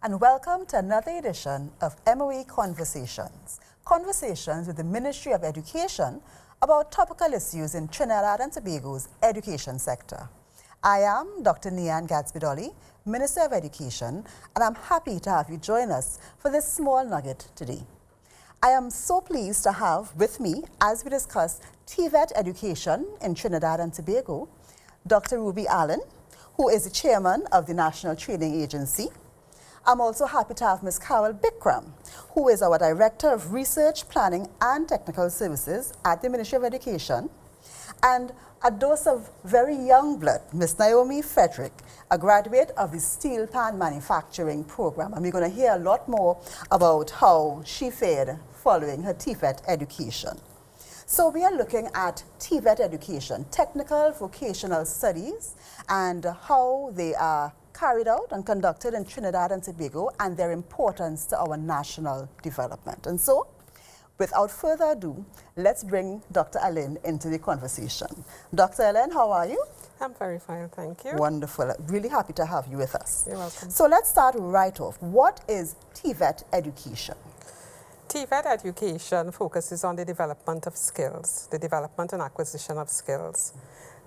and welcome to another edition of MoE Conversations. Conversations with the Ministry of Education about topical issues in Trinidad and Tobago's education sector. I am Dr. Nian Gatsby-Dolly, Minister of Education, and I'm happy to have you join us for this small nugget today. I am so pleased to have with me, as we discuss TVET education in Trinidad and Tobago, Dr. Ruby Allen, who is the chairman of the National Training Agency. I'm also happy to have Ms. Carol Bikram, who is our Director of Research, Planning and Technical Services at the Ministry of Education, and a dose of very young blood, Ms. Naomi Frederick, a graduate of the Steel Pan Manufacturing Program. And we're going to hear a lot more about how she fared following her TVET education. So we are looking at TVET education, technical vocational studies, and how they are carried out and conducted in Trinidad and Tobago and their importance to our national development. And so, without further ado, let's bring Dr. Allen into the conversation. Dr. Allen, how are you? I'm very fine, thank you. Wonderful. Really happy to have you with us. You're welcome. So let's start right off. What is TVET education? TVET education focuses on the development of skills, the development and acquisition of skills.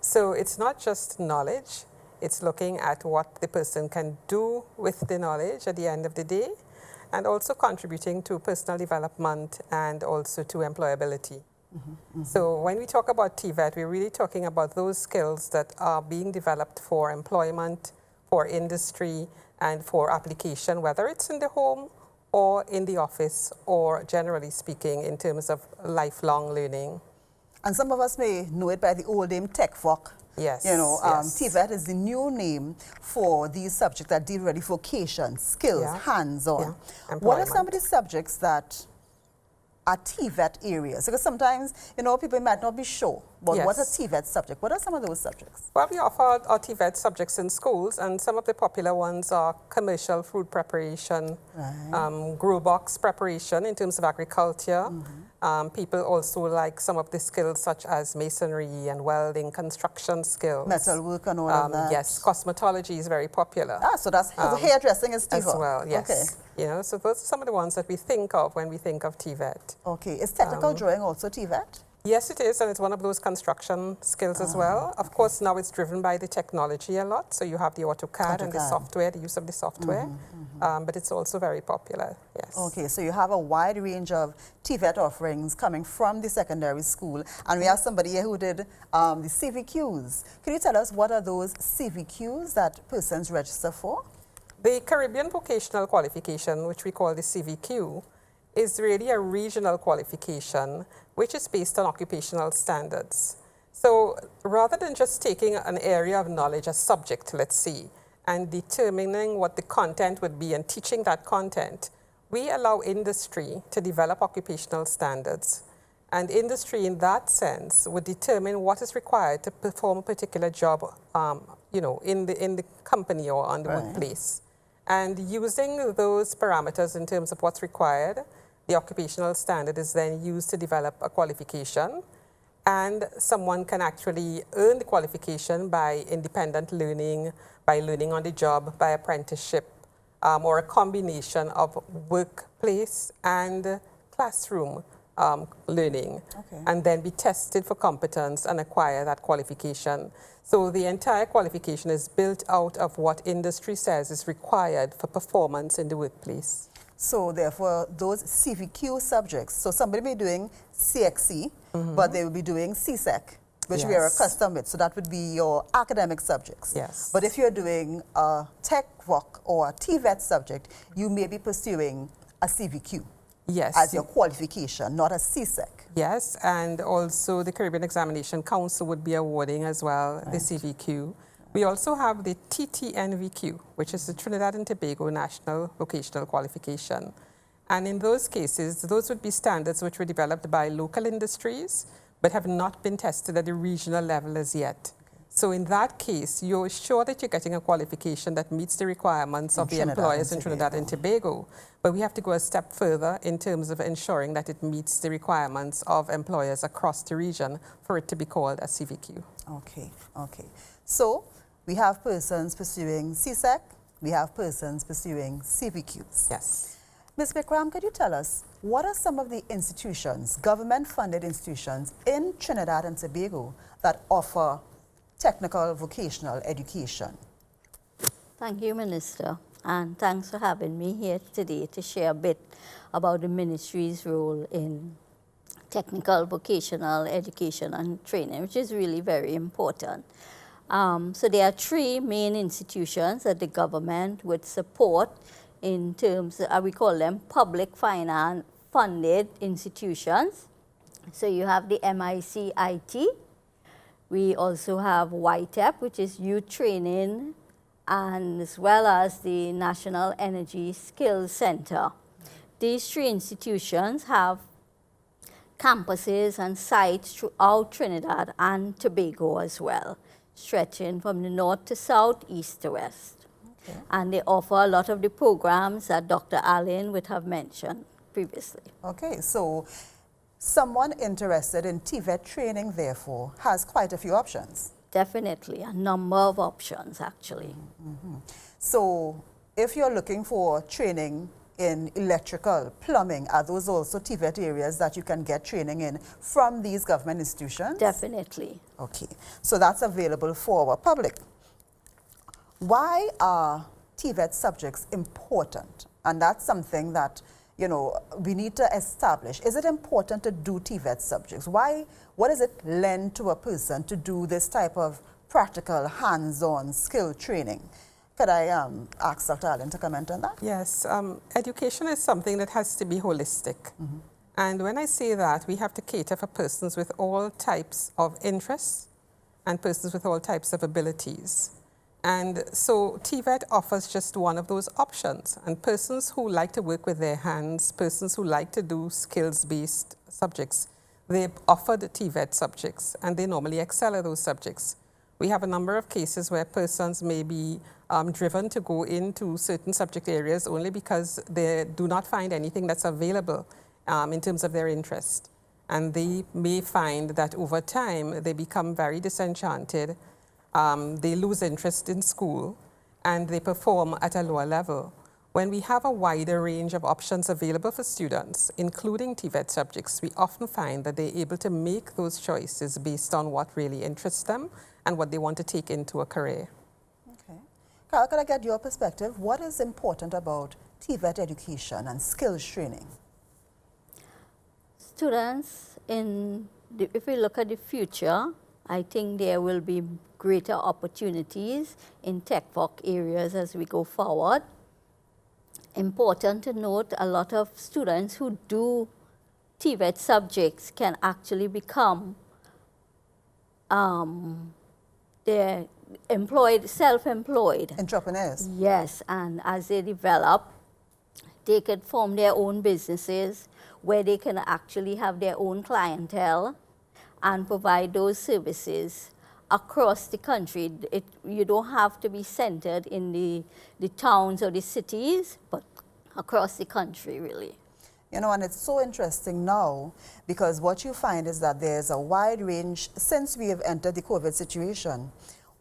So it's not just knowledge, it's looking at what the person can do with the knowledge at the end of the day, and also contributing to personal development and also to employability. So when we talk about TVET, we're really talking about those skills that are being developed for employment, for industry, and for application, whether it's in the home or in the office, or generally speaking, in terms of lifelong learning. And some of us may know it by the old name TechVoc. Yes. You know, yes. TVET is the new name for these subjects that deal with vocation, skills, hands-on. Yeah. What are some of the subjects that are TVET areas? Because sometimes, you know, people might not be sure about what a TVET subject. What are some of those subjects? Well, we offer our TVET subjects in schools, and some of the popular ones are commercial food preparation, grow box preparation in terms of agriculture. People also like some of the skills such as masonry and welding, construction skills. Metalwork and all of that. Yes, cosmetology is very popular. So that's hairdressing is TVET. As well, yes. Okay. You know, so those are some of the ones that we think of when we think of TVET. Okay. Is technical drawing also TVET? Yes, it is, and it's one of those construction skills as well. Of course, now it's driven by the technology a lot, so you have the AutoCAD and the software, the use of the software, but it's also very popular, yes. Okay, so you have a wide range of TVET offerings coming from the secondary school, and we have somebody here who did the CVQs. Can you tell us what are those CVQs that persons register for? The Caribbean Vocational Qualification, which we call the CVQ, is really a regional qualification which is based on occupational standards. So rather than just taking an area of knowledge, a subject, let's see, and determining what the content would be and teaching that content, we allow industry to develop occupational standards. And industry in that sense would determine what is required to perform a particular job, you know, in the company or on the workplace. And using those parameters in terms of what's required, the occupational standard is then used to develop a qualification, and someone can actually earn the qualification by independent learning, by learning on the job, by apprenticeship, or a combination of workplace and classroom learning, and then be tested for competence and acquire that qualification. So the entire qualification is built out of what industry says is required for performance in the workplace. So therefore, those CVQ subjects, so somebody may be doing CXC, but they will be doing CSEC, which we are accustomed with. So that would be your academic subjects. Yes. But if you're doing a TechVoc or a TVET subject, you may be pursuing a CVQ as your qualification, not a CSEC. Yes, and also the Caribbean Examination Council would be awarding as well the CVQ. We also have the TTNVQ, which is the Trinidad and Tobago National Vocational Qualification. And in those cases, those would be standards which were developed by local industries, but have not been tested at the regional level as yet. So in that case, you're sure that you're getting a qualification that meets the requirements of the employers in Trinidad and Tobago. But we have to go a step further in terms of ensuring that it meets the requirements of employers across the region for it to be called a CVQ. Okay. So we have persons pursuing CSEC, we have persons pursuing CVQs. Yes. Ms. Vikram, could you tell us, what are some of the institutions, government-funded institutions in Trinidad and Tobago that offer technical vocational education? Thank you, Minister, and thanks for having me here today to share a bit about the ministry's role in technical vocational education and training, which is really very important. So there are three main institutions that the government would support in terms of, we call them public finance funded institutions. So you have the MICIT, we also have YTEP, which is youth training, and as well as the National Energy Skills Center. These three institutions have campuses and sites throughout Trinidad and Tobago as well, stretching from the north to south, east to west. Okay. And they offer a lot of the programs that Dr. Allen would have mentioned previously. Okay, so someone interested in TVET training, therefore, has quite a few options. Definitely, a number of options, actually. Mm-hmm. So if you're looking for training in electrical, plumbing, are those also TVET areas that you can get training in from these government institutions? Definitely. Okay, so that's available for our public. Why are TVET subjects important? And that's something that, you know, we need to establish. Is it important to do TVET subjects? Why? What does it lend to a person to do this type of practical, hands-on skill training? Could I ask Dr. Allen to comment on that? Yes, education is something that has to be holistic. Mm-hmm. And when I say that, we have to cater for persons with all types of interests and persons with all types of abilities. And so TVET offers just one of those options. And persons who like to work with their hands, persons who like to do skills-based subjects, they offer the TVET subjects, and they normally excel at those subjects. We have a number of cases where persons may be driven to go into certain subject areas only because they do not find anything that's available in terms of their interest. And they may find that over time they become very disenchanted, they lose interest in school, and they perform at a lower level. When we have a wider range of options available for students, including TVET subjects, we often find that they're able to make those choices based on what really interests them and what they want to take into a career. Okay. Carl, could I get your perspective? What is important about TVET education and skills training? Students, if we look at the future, I think there will be greater opportunities in tech voc areas as we go forward. Important to note, a lot of students who do TVET subjects can actually become they're employed, self-employed. Entrepreneurs. Yes, and as they develop, they could form their own businesses where they can actually have their own clientele and provide those services across the country. You don't have to be centered in the towns or the cities, but across the country, really. You know, and it's so interesting now because what you find is that there's a wide range, since we have entered the COVID situation,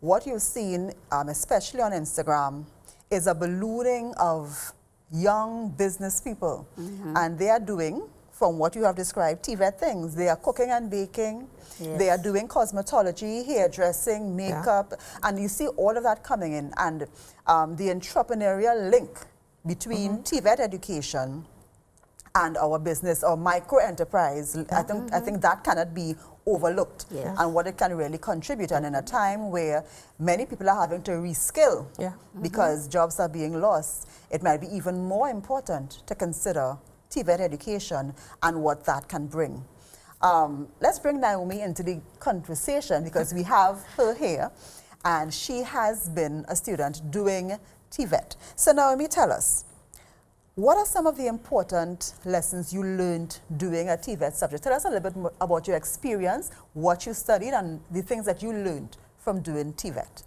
what you've seen, especially on Instagram, is a ballooning of young business people. Mm-hmm. And they are doing, from what you have described, TVET things. They are cooking and baking. Yes. They are doing cosmetology, hairdressing, makeup, and you see all of that coming in. And the entrepreneurial link between TVET education and our business or micro enterprise, I think that cannot be overlooked, and what it can really contribute. And in a time where many people are having to reskill because jobs are being lost, it might be even more important to consider TVET education and what that can bring. Let's bring Naomi into the conversation because we have her here, and she has been a student doing TVET. So Naomi, tell us, what are some of the important lessons you learned doing a TVET subject? Tell us a little bit more about your experience, what you studied, and the things that you learned from doing TVET.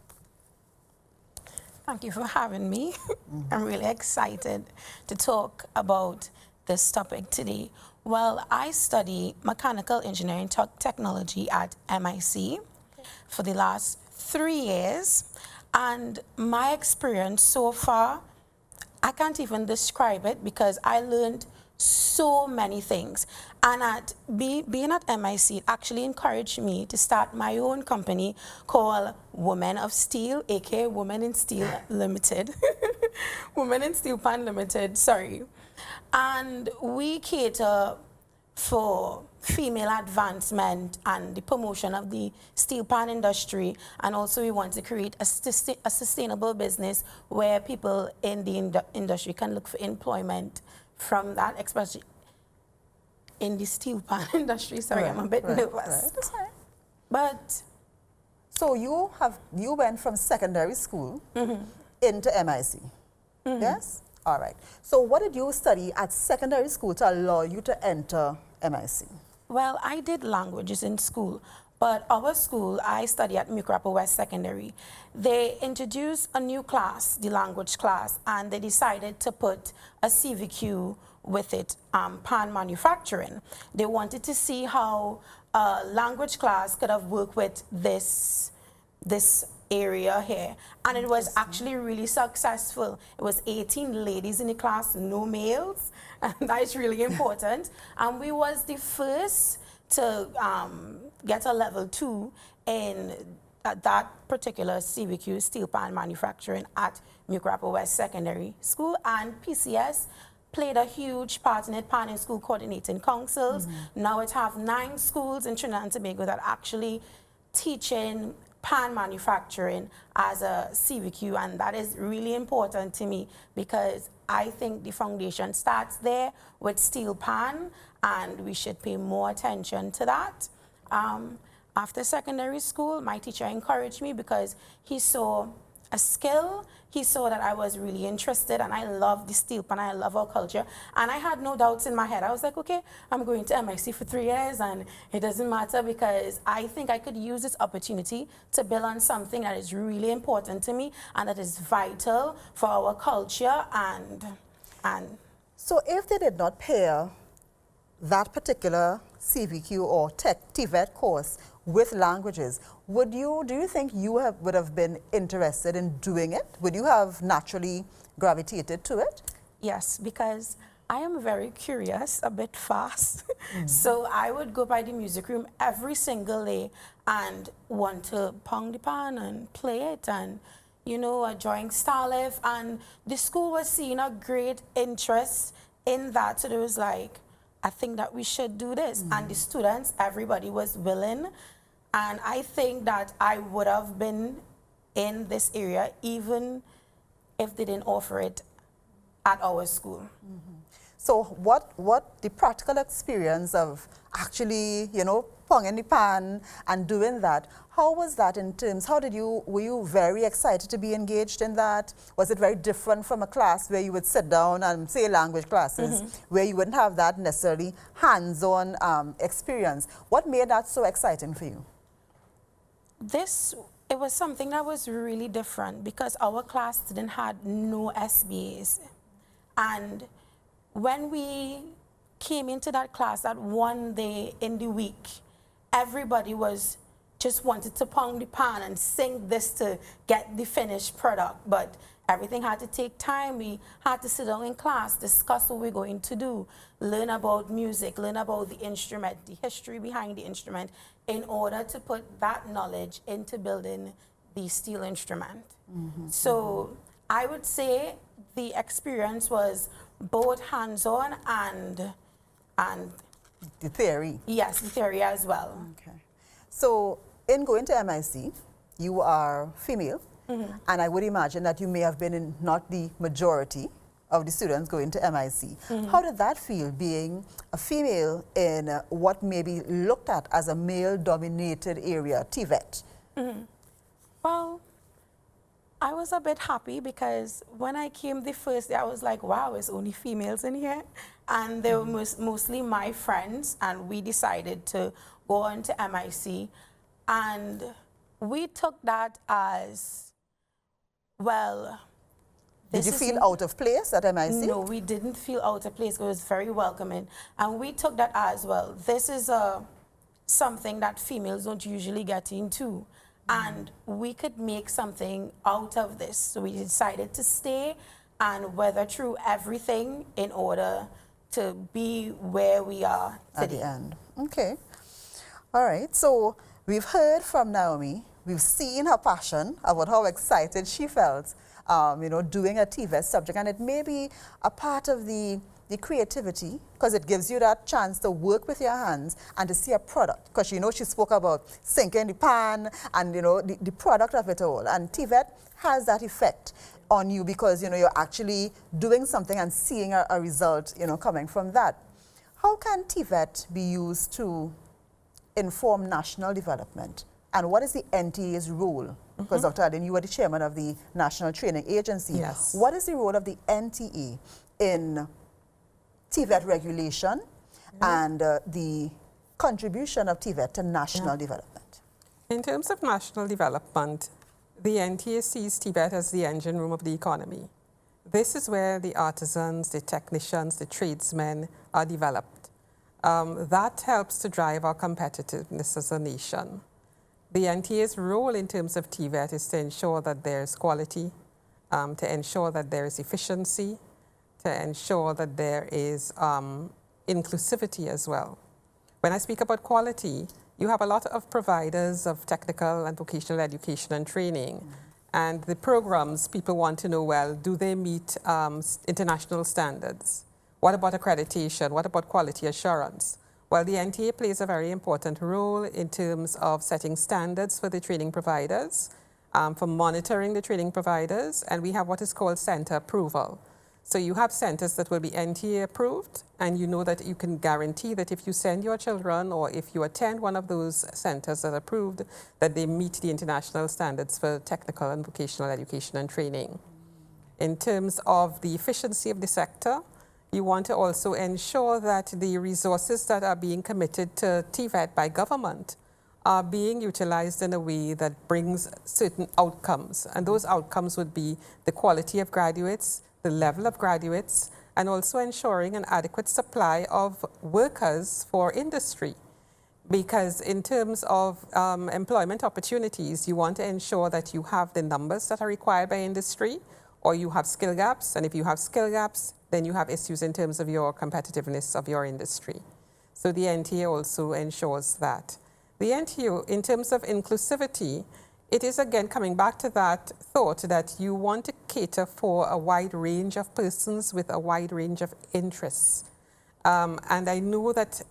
Thank you for having me. I'm really excited to talk about this topic today. Well, I study mechanical engineering technology at MIC for the last 3 years. And my experience so far, I can't even describe it because I learned so many things. And being at MIC actually encouraged me to start my own company called Women of Steel, aka Women in Steel Limited. Women in Steel Pan Limited, sorry. And we cater for female advancement and the promotion of the steel pan industry, and also we want to create a sustainable business where people in the industry can look for employment from that, especially in the steel pan industry. Sorry, Right, I'm a bit nervous. That's right. But So you went from secondary school into MIC, yes? All right. So what did you study at secondary school to allow you to enter MIC? well, I did languages in school, but our school, I study at Mucrapo West Secondary. They introduced a new class, the language class, and they decided to put a CVQ with it, pan manufacturing. They wanted to see how a language class could have worked with this area here, and it was actually really successful. It was 18 ladies in the class, no males, and that is really important. And we was the first to get a level 2 in that particular CVQ, steel pan manufacturing, at Mucrapo West Secondary School, and PCS played a huge part in it, Pan in School Coordinating Councils. Now it have 9 schools in Trinidad and Tobago that actually teaching pan manufacturing as a CVQ, and that is really important to me because I think the foundation starts there with steel pan, and we should pay more attention to that. After secondary school, my teacher encouraged me because he saw a skill. He saw that I was really interested, and I love the steel pan, I love our culture, and I had no doubts in my head. I was like, okay, I'm going to MIC for 3 years, and it doesn't matter because I think I could use this opportunity to build on something that is really important to me and that is vital for our culture. And So if they did not pair that particular CVQ or TVET course with languages, do you think you would have been interested in doing it? Would you have naturally gravitated to it? Yes, because I am very curious, a bit fast. So I would go by the music room every single day and want to pound the pan and play it, and you know, drawing star lift, and the school was seeing a great interest in that. So there was like, I think that we should do this. And the students, everybody was willing. And I think that I would have been in this area even if they didn't offer it at our school. So what the practical experience of actually, you know, ponging the pan and doing that, how was that in terms, were you very excited to be engaged in that? Was it very different from a class where you would sit down and say language classes, where you wouldn't have that necessarily hands-on experience? What made that so exciting for you? It was something that was really different because our class didn't have no SBAs. And when we came into that class that one day in the week, everybody just wanted to pound the pan and sing this to get the finished product. But everything had to take time. We had to sit down in class, discuss what we're going to do, learn about music, learn about the instrument, the history behind the instrument, in order to put that knowledge into building the steel instrument. So I would say the experience was both hands-on and The theory. yes, the theory as well. Okay. So in going to MIC, you are female, and I would imagine that you may have been in not the majority of the students going to MIC. How did that feel, being a female in what may be looked at as a male-dominated area, TVET? Well, I was a bit happy because when I came the first day, I was like, wow, it's only females in here. And they were mostly my friends, and we decided to go on to MIC. And we took that as, well, Did you feel out of place at MIC? No, we didn't feel out of place. It was very welcoming. And we took that as, well, this is something that females don't usually get into. and we could make something out of this. So we decided to stay and weather through everything in order to be where we are today. At the end. Okay. All right. So we've heard from Naomi. We've seen her passion about how excited she felt, doing a TVET subject. And it may be a part of the creativity, because it gives you that chance to work with your hands and to see a product. Because she spoke about sinking the pan and, the product of it all. And TVET has that effect on you because, you're actually doing something and seeing a result, coming from that. How can TVET be used to inform national development? And what is the NTA's role? Because Dr. Adin, you were the chairman of the National Training Agency. Yes. What is the role of the NTA in TVET regulation and the contribution of TVET to national development? In terms of national development, the NTA sees TVET as the engine room of the economy. This is where the artisans, the technicians, the tradesmen are developed. That helps to drive our competitiveness as a nation. The NTA's role in terms of TVET is to ensure that there's quality, to ensure that there is efficiency, to ensure that there is inclusivity as well. When I speak about quality, you have a lot of providers of technical and vocational education and training. And the programs, people want to know, well, do they meet international standards? What about accreditation? What about quality assurance? Well, the NTA plays a very important role in terms of setting standards for the training providers, for monitoring the training providers, and we have what is called center approval. So you have centers that will be NTA approved, and you know that you can guarantee that if you send your children or if you attend one of those centers that are approved, that they meet the international standards for technical and vocational education and training. In terms of the efficiency of the sector, you want to also ensure that the resources that are being committed to TVET by government are being utilized in a way that brings certain outcomes. And those outcomes would be the quality of graduates, the level of graduates, and also ensuring an adequate supply of workers for industry. Because in terms of employment opportunities, you want to ensure that you have the numbers that are required by industry, or you have skill gaps. And if you have skill gaps, then you have issues in terms of your competitiveness of your industry. So the NTA also ensures that. The NTU, in terms of inclusivity, it is again coming back to that thought that you want to cater for a wide range of persons with a wide range of interests. And I know that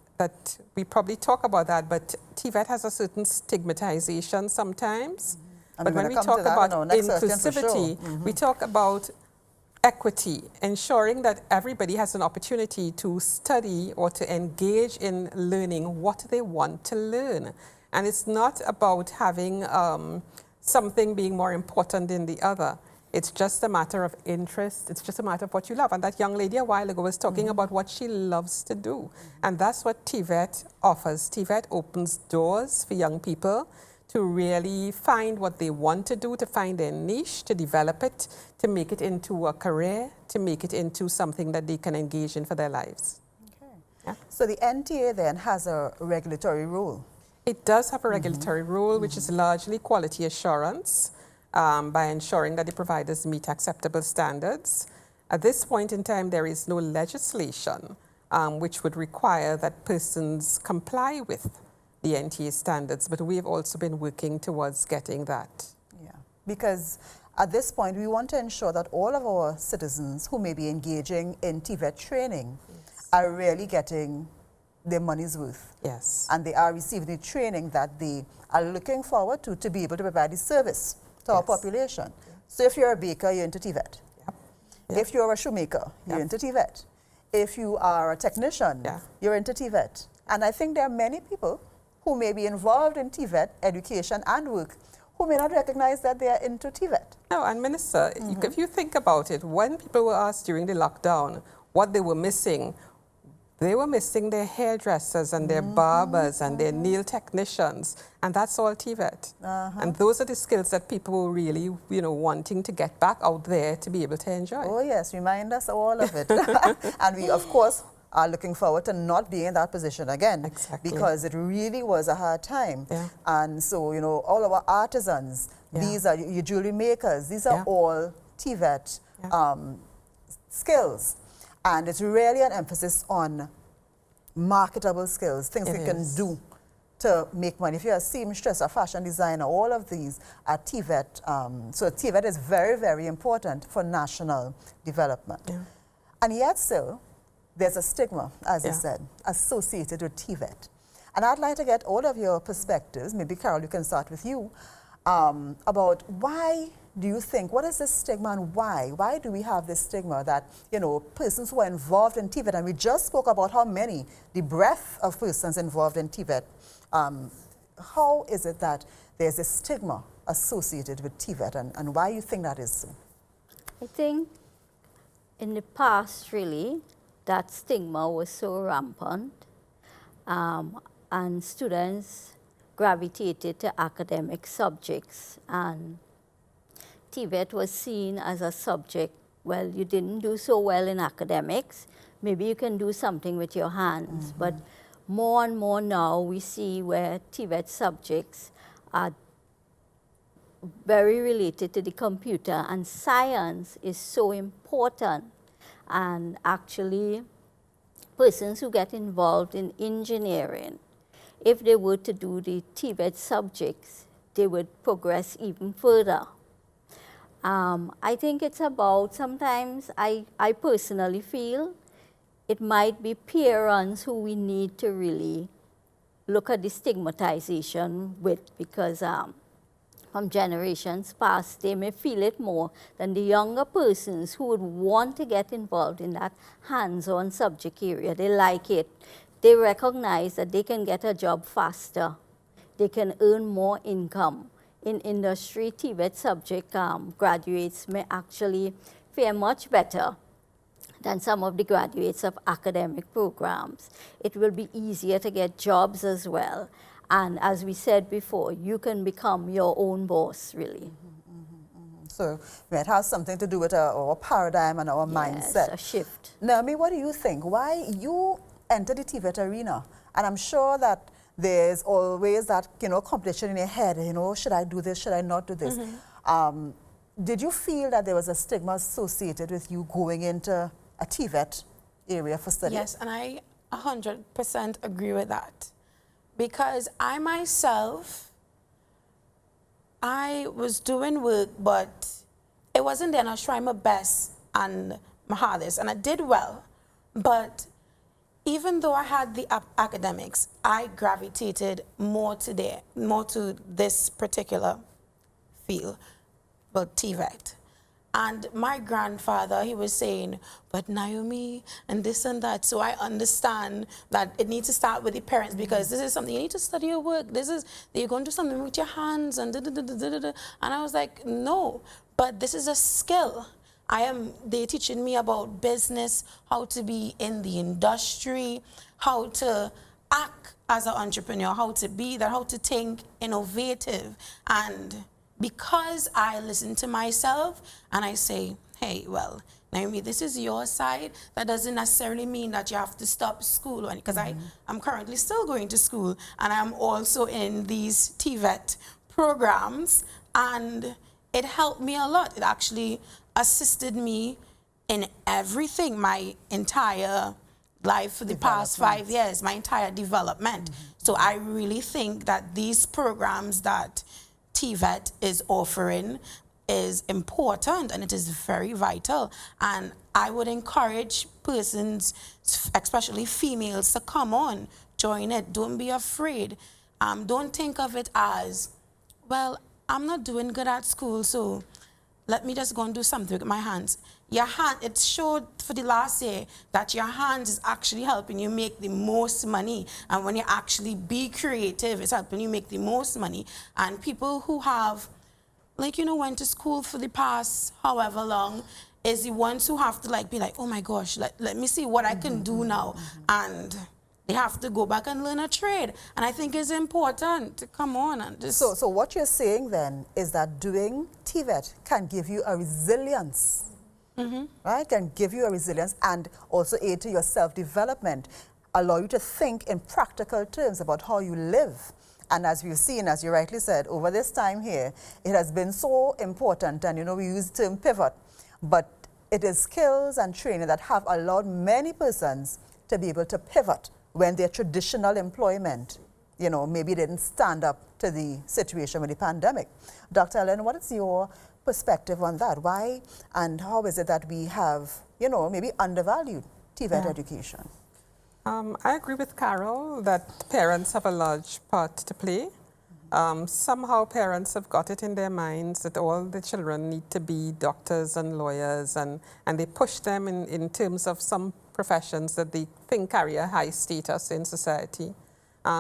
we probably talk about that, but TVET has a certain stigmatization sometimes. But when we talk about inclusivity, we talk about equity, ensuring that everybody has an opportunity to study or to engage in learning what they want to learn. And it's not about having something being more important than the other. It's just a matter of interest. It's just a matter of what you love. And that young lady a while ago was talking about what she loves to do. And that's what TVET offers. TVET opens doors for young people to really find what they want to do, to find their niche, to develop it, to make it into a career, to make it into something that they can engage in for their lives. Okay. Yeah. So the NTA then has a regulatory role. It does have a regulatory role, which is largely quality assurance by ensuring that the providers meet acceptable standards. At this point in time, there is no legislation which would require that persons comply with the NTA standards, but we have also been working towards getting that. Yeah, because at this point, we want to ensure that all of our citizens who may be engaging in TVET training are really getting their money's worth. Yes. And they are receiving the training that they are looking forward to be able to provide the service to our population. So if you're a baker, you're into TVET. Yep. If you're a shoemaker, you're into TVET. If you are a technician, you're into TVET. And I think there are many people who may be involved in TVET education and work who may not recognize that they are into TVET. No, and Minister, if you think about it, when people were asked during the lockdown what they were missing their hairdressers and their barbers and their nail technicians, and that's all TVET. And those are the skills that people really, wanting to get back out there to be able to enjoy. Oh yes, remind us all of it. And we, of course, are looking forward to not being in that position again. Exactly. Because it really was a hard time. Yeah. And so, you know, all of our artisans, Yeah. these are your jewelry makers, these are Yeah. all TVET Yeah. skills. And it's really an emphasis on marketable skills, things It we can is. do to make money. If you're a seamstress, a fashion designer, all of these are TVET. So TVET is very, very important for national development. Yeah. And yet still, there's a stigma, as you Yeah. said, associated with TVET. And I'd like to get all of your perspectives, maybe Carol, you can start with you, about why do you think, what is this stigma and why? Why do we have this stigma that, you know, persons who are involved in TVET, and we just spoke about how many, the breadth of persons involved in TVET, how is it that there's a stigma associated with TVET, and why you think that is so? I think in the past, really, that stigma was so rampant, and students gravitated to academic subjects, and TVET was seen as a subject, well, you didn't do so well in academics, maybe you can do something with your hands. Mm-hmm. But more and more now we see where TVET subjects are very related to the computer, and science is so important. And actually, persons who get involved in engineering, if they were to do the TVET subjects, they would progress even further. I think it's about, sometimes I personally feel it might be parents who we need to really look at the stigmatization with, because from generations past, they may feel it more than the younger persons who would want to get involved in that hands-on subject area. They like it. They recognize that they can get a job faster. They can earn more income. In industry, TVET subject graduates may actually fare much better than some of the graduates of academic programs. It will be easier to get jobs as well. And as we said before, you can become your own boss, really. So it has something to do with our paradigm and our mindset. Yes, a shift. Naomi, what do you think? Why you entered the TVET arena? And I'm sure that there's always that, you know, competition in your head, you know, should I do this, should I not do this? Did you feel that there was a stigma associated with you going into a TVET area for study? Yes, and I 100% agree with that. Because I myself, I was doing work, but it wasn't there, and I was trying my best and my hardest, and I did well. But even though I had the academics, I gravitated more to this particular field, well, TVET. And my grandfather, he was saying, but Naomi, and this and that. So I understand that it needs to start with the parents, because this is something, you need to study your work. You're going to do something with your hands, and da-da-da-da-da-da. And I was like, no, but this is a skill. They're teaching me about business, how to be in the industry, how to act as an entrepreneur, how to be that, how to think innovative. And because I listen to myself and I say, hey, well, Naomi, this is your side, that doesn't necessarily mean that you have to stop school, because I'm currently still going to school, and I'm also in these TVET programs, and it helped me a lot. It actually assisted me in everything, my entire life for the past 5 years, my entire development. So I really think that these programs that TVET is offering is important, and it is very vital. And I would encourage persons, especially females, to come on, join it. Don't be afraid. Don't think of it as, well, I'm not doing good at school, so let me just go and do something with my hands. Your hand, it showed for the last year that your hands is actually helping you make the most money. And when you actually be creative, it's helping you make the most money. And people who have, like, you know, went to school for the past however long, is the ones who have to, like, be like, oh my gosh, let me see what I can do now. And they have to go back and learn a trade. And I think it's important to come on and just... So what you're saying then is that doing TVET can give you a resilience right? Can give you a resilience and also aid to your self-development, allow you to think in practical terms about how you live. And as we've seen, as you rightly said, over this time here, it has been so important, and we use the term pivot, but it is skills and training that have allowed many persons to be able to pivot when their traditional employment, maybe didn't stand up to the situation with the pandemic. Dr. Ellen, what is your perspective on that? Why and how is it that we have, maybe undervalued TVET education? I agree with Carol that parents have a large part to play. Somehow parents have got it in their minds that all the children need to be doctors and lawyers, and they push them in terms of some professions that they think carry a high status in society,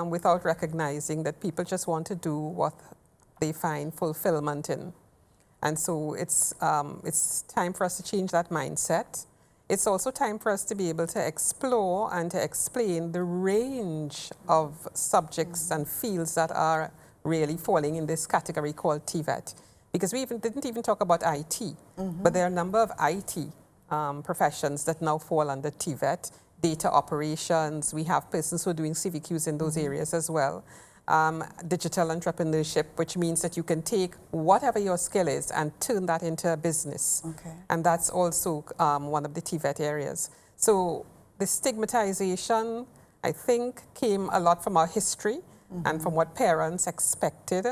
without recognizing that people just want to do what they find fulfillment in. And so it's time for us to change that mindset. It's also time for us to be able to explore and to explain the range of subjects and fields that are really falling in this category called TVET. Because we didn't even talk about IT, but there are a number of IT professions that now fall under TVET. Data operations, we have persons who are doing CVQs in those areas as well. Digital entrepreneurship, which means that you can take whatever your skill is and turn that into a business. Okay. And that's also one of the TVET areas. So the stigmatization, I think, came a lot from our history and from what parents expected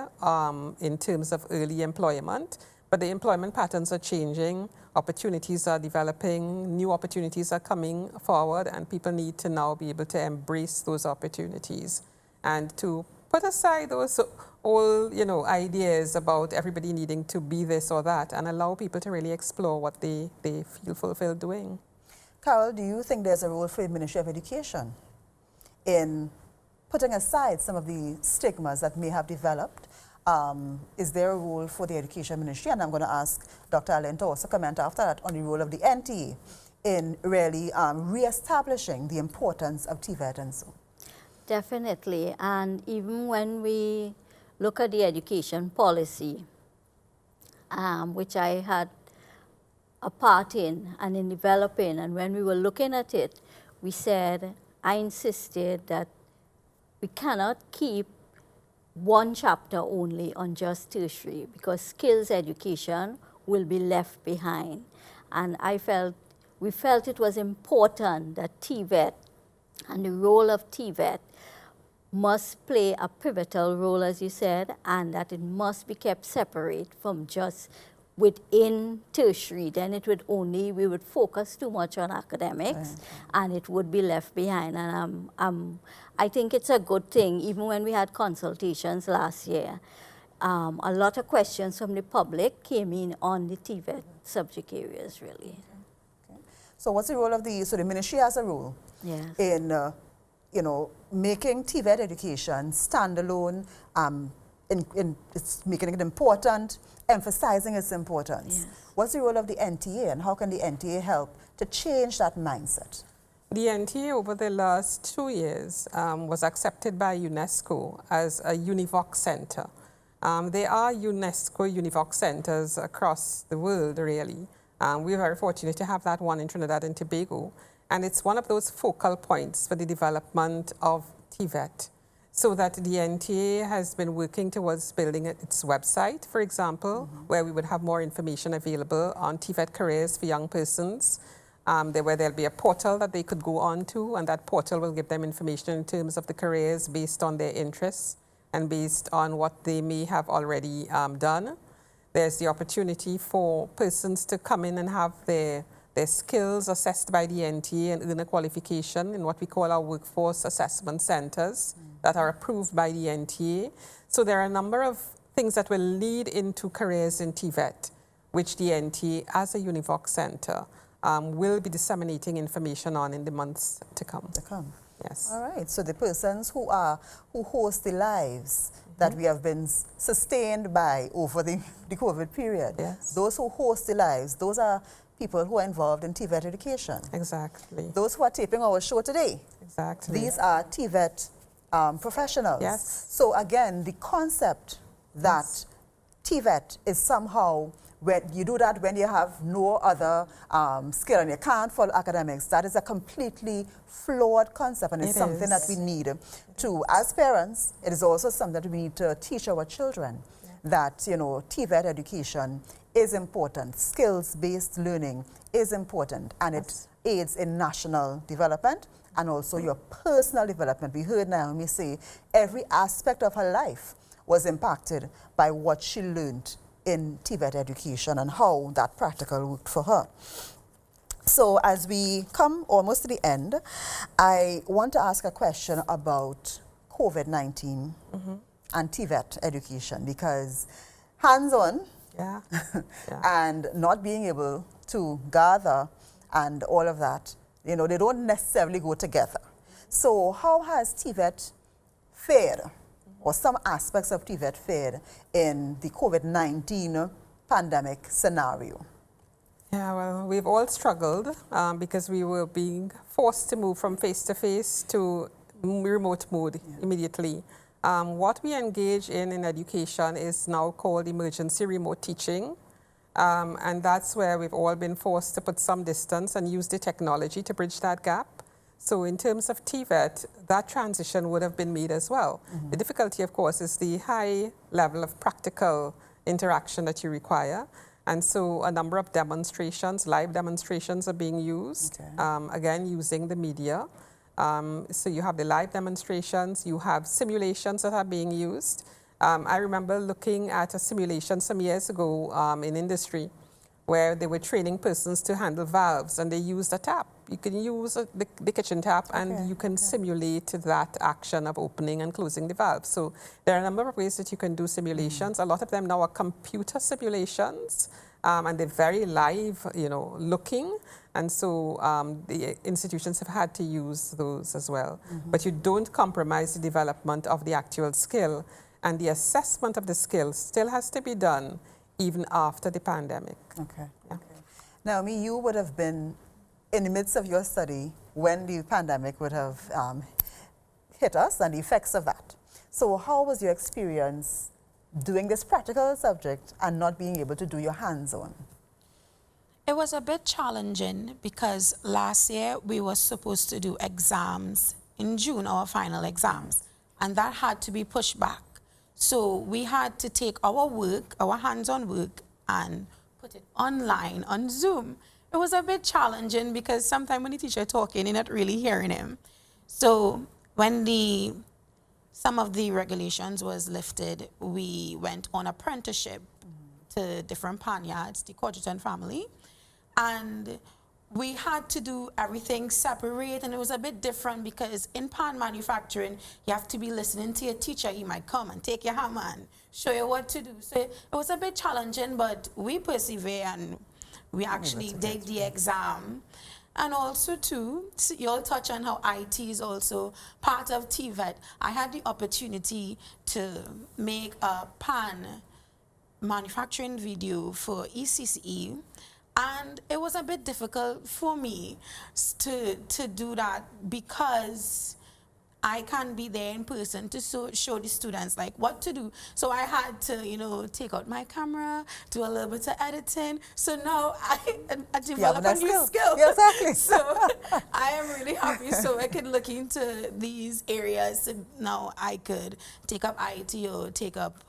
in terms of early employment. But the employment patterns are changing, opportunities are developing, new opportunities are coming forward, and people need to now be able to embrace those opportunities and to put aside those old, ideas about everybody needing to be this or that, and allow people to really explore what they feel fulfilled doing. Carol, do you think there's a role for the Ministry of Education in putting aside some of the stigmas that may have developed? Is there a role for the Education Ministry? And I'm going to ask Dr. Allen to also comment after that on the role of the NTA in really re-establishing the importance of TVET and so. Definitely, and even when we look at the education policy, which I had a part in and in developing, and when we were looking at it, I insisted that we cannot keep one chapter only on just tertiary, because skills education will be left behind. And we felt it was important that TVET and the role of TVET must play a pivotal role, as you said, and that it must be kept separate from just within tertiary. Then we would focus too much on academics, and it would be left behind. And I think it's a good thing. Even when we had consultations last year, a lot of questions from the public came in on the TVET subject areas, really. Okay. So what's the role of the ministry has a role in making TVET education standalone, it's making it important, emphasizing its importance. Yes. What's the role of the NTA, and how can the NTA help to change that mindset? The NTA over the last 2 years was accepted by UNESCO as a UNIVOC center. There are UNESCO UNIVOC centers across the world, really. We're very fortunate to have that one in Trinidad and Tobago. And it's one of those focal points for the development of TVET, so that the NTA has been working towards building its website, for example, where we would have more information available on TVET careers for young persons, where there'll be a portal that they could go on to, and that portal will give them information in terms of the careers based on their interests and based on what they may have already done. There's the opportunity for persons to come in and have their skills assessed by the NTA and earn a qualification in what we call our workforce assessment centers that are approved by the NTA. So there are a number of things that will lead into careers in TVET, which the NTA as a UNIVOC center will be disseminating information on in the months to come. Yes. All right. So the persons who host the lives that we have been sustained by over the COVID period, those who host the lives, those are people who are involved in TVET education. Exactly. Those who are taping our show today. Exactly. These are TVET professionals. Yes. So again, the concept that TVET is somehow when you do that when you have no other skill and you can't follow academics, that is a completely flawed concept, and it's something that we need to, as parents, it is also something that we need to teach our children, that, you know, TVET education is important, skills-based learning is important, and it aids in national development and also your personal development. We heard Naomi say every aspect of her life was impacted by what she learned in TVET education and how that practical worked for her. So as we come almost to the end, I want to ask a question about COVID-19 and TVET education, because hands-on and not being able to gather and all of that, you know, they don't necessarily go together. So how has TVET fared, or some aspects of TVET fared in the COVID-19 pandemic scenario? Yeah, well, we've all struggled because we were being forced to move from face-to-face to remote mode immediately. What we engage in education is now called emergency remote teaching. And that's where we've all been forced to put some distance and use the technology to bridge that gap. So in terms of TVET, that transition would have been made as well. The difficulty, of course, is the high level of practical interaction that you require. And so a number of demonstrations, live demonstrations are being used, again, using the media. So you have the live demonstrations, you have simulations that are being used. I remember looking at a simulation some years ago in industry where they were training persons to handle valves, and they used a tap. You can use the kitchen tap and you can simulate that action of opening and closing the valve. So there are a number of ways that you can do simulations. A lot of them now are computer simulations, and they're very live, you know, looking. And so the institutions have had to use those as well. But you don't compromise the development of the actual skill, and the assessment of the skill still has to be done even after the pandemic. Naomi, you would have been in the midst of your study when the pandemic would have hit us and the effects of that. So how was your experience doing this practical subject and not being able to do your hands-on? It was a bit challenging because last year we were supposed to do exams in June, our final exams, and that had to be pushed back. So we had to take our work, our hands-on work, and put it online on Zoom. It was a bit challenging because sometimes when the teacher talking, you're not really hearing him. So when some of the regulations was lifted, we went on apprenticeship to different panyards, the Quadriton family, and we had to do everything separate, and it was a bit different because in pan manufacturing, you have to be listening to your teacher. He might come and take your hammer and show you what to do. So it was a bit challenging, but we persevere and we actually did the exam. And also too, you all touch on how IT is also part of TVET. I had the opportunity to make a pan manufacturing video for ECCE, and it was a bit difficult for me to do that because I can't be there in person to show the students like what to do. So I had to, you know, take out my camera, do a little bit of editing. So now I develop a new skill. Yeah, exactly. So I am really happy. So I can look into these areas. So now I could take up IT or take up,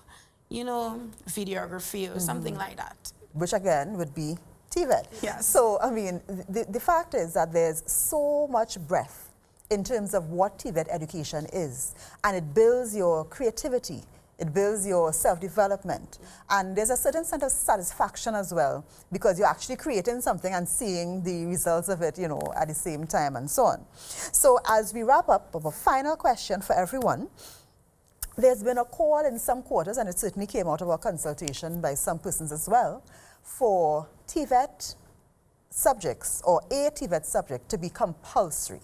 you know, videography or something like that. Which again would be TVET. Yes. So, I mean, the fact is that there's so much breadth in terms of what TVET education is, and it builds your creativity, it builds your self-development, and there's a certain sense of satisfaction as well, because you're actually creating something and seeing the results of it, you know, at the same time and so on. So as we wrap up, a final question for everyone. There's been a call in some quarters, and it certainly came out of our consultation by some persons as well, for TVET subjects or a TVET subject to be compulsory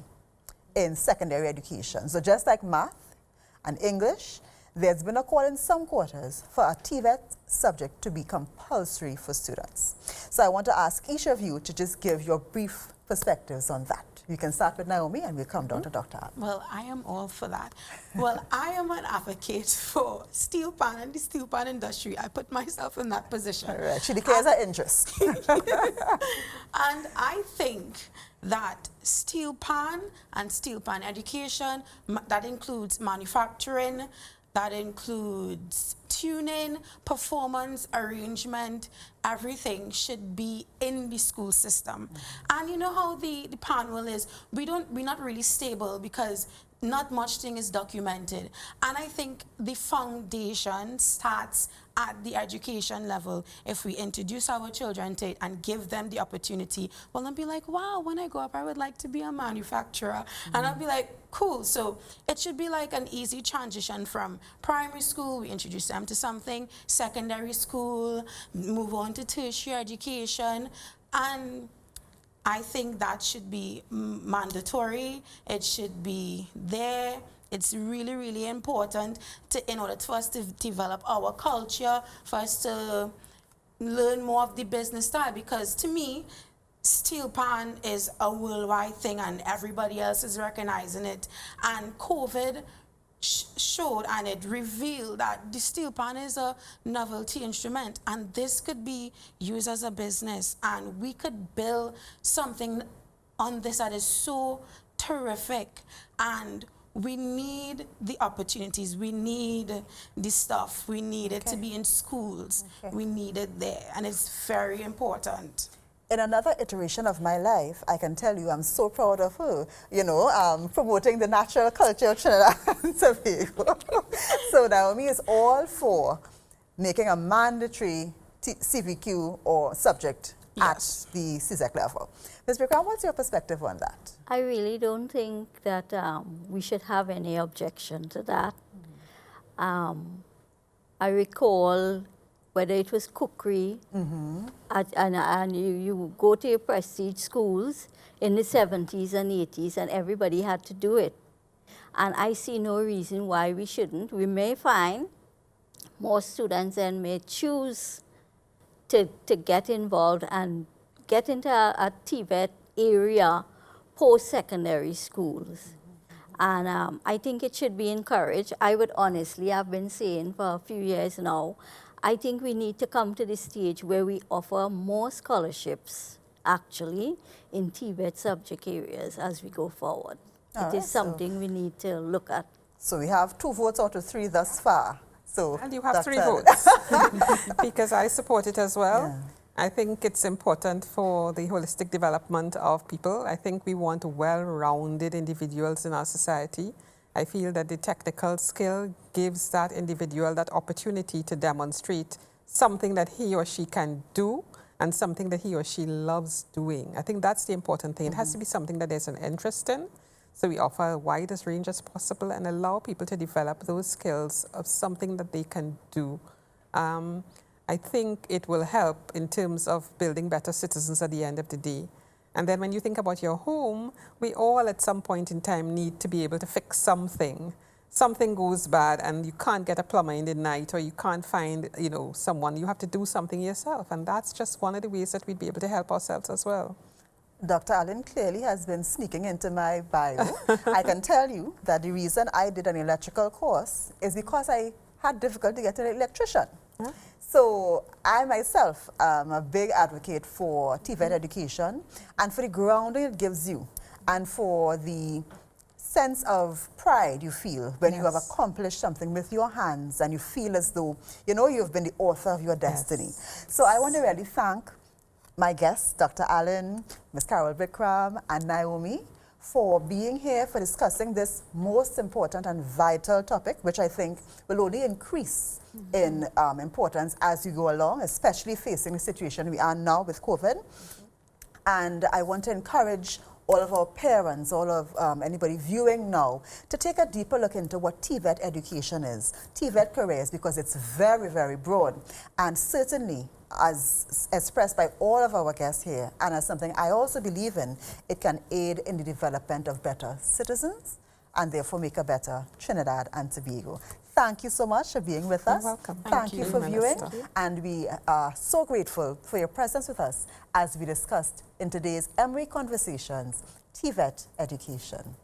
in secondary education. So just like math and English, there's been a call in some quarters for a TVET subject to be compulsory for students. So I want to ask each of you to just give your brief perspectives on that. We can start with Naomi and we'll come down to Dr. Allen. Well, I am all for that. Well, I am an advocate for steel pan and the steel pan industry. I put myself in that position. All right. She declares her interest. And I think that steel pan and steel pan education, that includes manufacturing, that includes tuning, performance, arrangement, everything should be in the school system. And you know how the panel is, we're not really stable because not much thing is documented. And I think the foundation starts at the education level. If we introduce our children to it and give them the opportunity, well, they'll be like, wow, when I grow up, I would like to be a manufacturer. And I'll be like, cool. So it should be like an easy transition from primary school, we introduce them to something, secondary school, move on to tertiary education. And I think that should be mandatory. It should be there. It's really, really important in order for us to develop our culture, for us to learn more of the business style. Because to me, steel pan is a worldwide thing and everybody else is recognizing it. And COVID showed and it revealed that the steel pan is a novelty instrument and this could be used as a business and we could build something on this that is so terrific. And we need the opportunities, we need the stuff, we need it to be in schools, we need it there, and it's very important. In another iteration of my life, I can tell you I'm so proud of her, you know, promoting the natural culture of Trinidad and Tobago. So Naomi is all for making a mandatory CVQ or subject at the CSEC level. Ms. Bikram, what's your perspective on that? I really don't think that we should have any objection to that. I recall whether it was cookery, and you go to your prestige schools in the 70s and 80s, and everybody had to do it. And I see no reason why we shouldn't. We may find more students and may choose to get involved and get into a TVET area post-secondary schools. And I think it should be encouraged. I would honestly have been saying for a few years now, I think we need to come to the stage where we offer more scholarships, actually, in TVET subject areas as we go forward. It is something we need to look at. So we have 2 votes out of 3 thus far. So and you have 3 votes, because I support it as well. Yeah. I think it's important for the holistic development of people. I think we want well-rounded individuals in our society. I feel that the technical skill gives that individual that opportunity to demonstrate something that he or she can do and something that he or she loves doing. I think that's the important thing. It has to be something that there's an interest in. So we offer a widest range as possible and allow people to develop those skills of something that they can do. I think it will help in terms of building better citizens at the end of the day. And then when you think about your home, we all at some point in time need to be able to fix something. Something goes bad and you can't get a plumber in the night or you can't find, you know, someone. You have to do something yourself. And that's just one of the ways that we'd be able to help ourselves as well. Dr. Allen clearly has been sneaking into my bio. I can tell you that the reason I did an electrical course is because I had difficulty getting an electrician. Huh? So I myself am a big advocate for TVET education and for the grounding it gives you and for the sense of pride you feel when you have accomplished something with your hands and you feel as though, you know, you've been the author of your destiny. So I want to really thank my guests, Dr. Allen, Ms. Carol Bikram, and Naomi, for being here, for discussing this most important and vital topic, which I think will only increase in importance as you go along, especially facing the situation we are now with COVID. And I want to encourage all of our parents, all of anybody viewing now, to take a deeper look into what TVET education is, TVET careers, because it's very, very broad. And certainly, as expressed by all of our guests here, and as something I also believe in, it can aid in the development of better citizens and therefore make a better Trinidad and Tobago. thank you so much for being with us. You're welcome. Thank you for viewing. Minister. And we are so grateful for your presence with us as we discussed in today's MoE Conversations, TVET Education.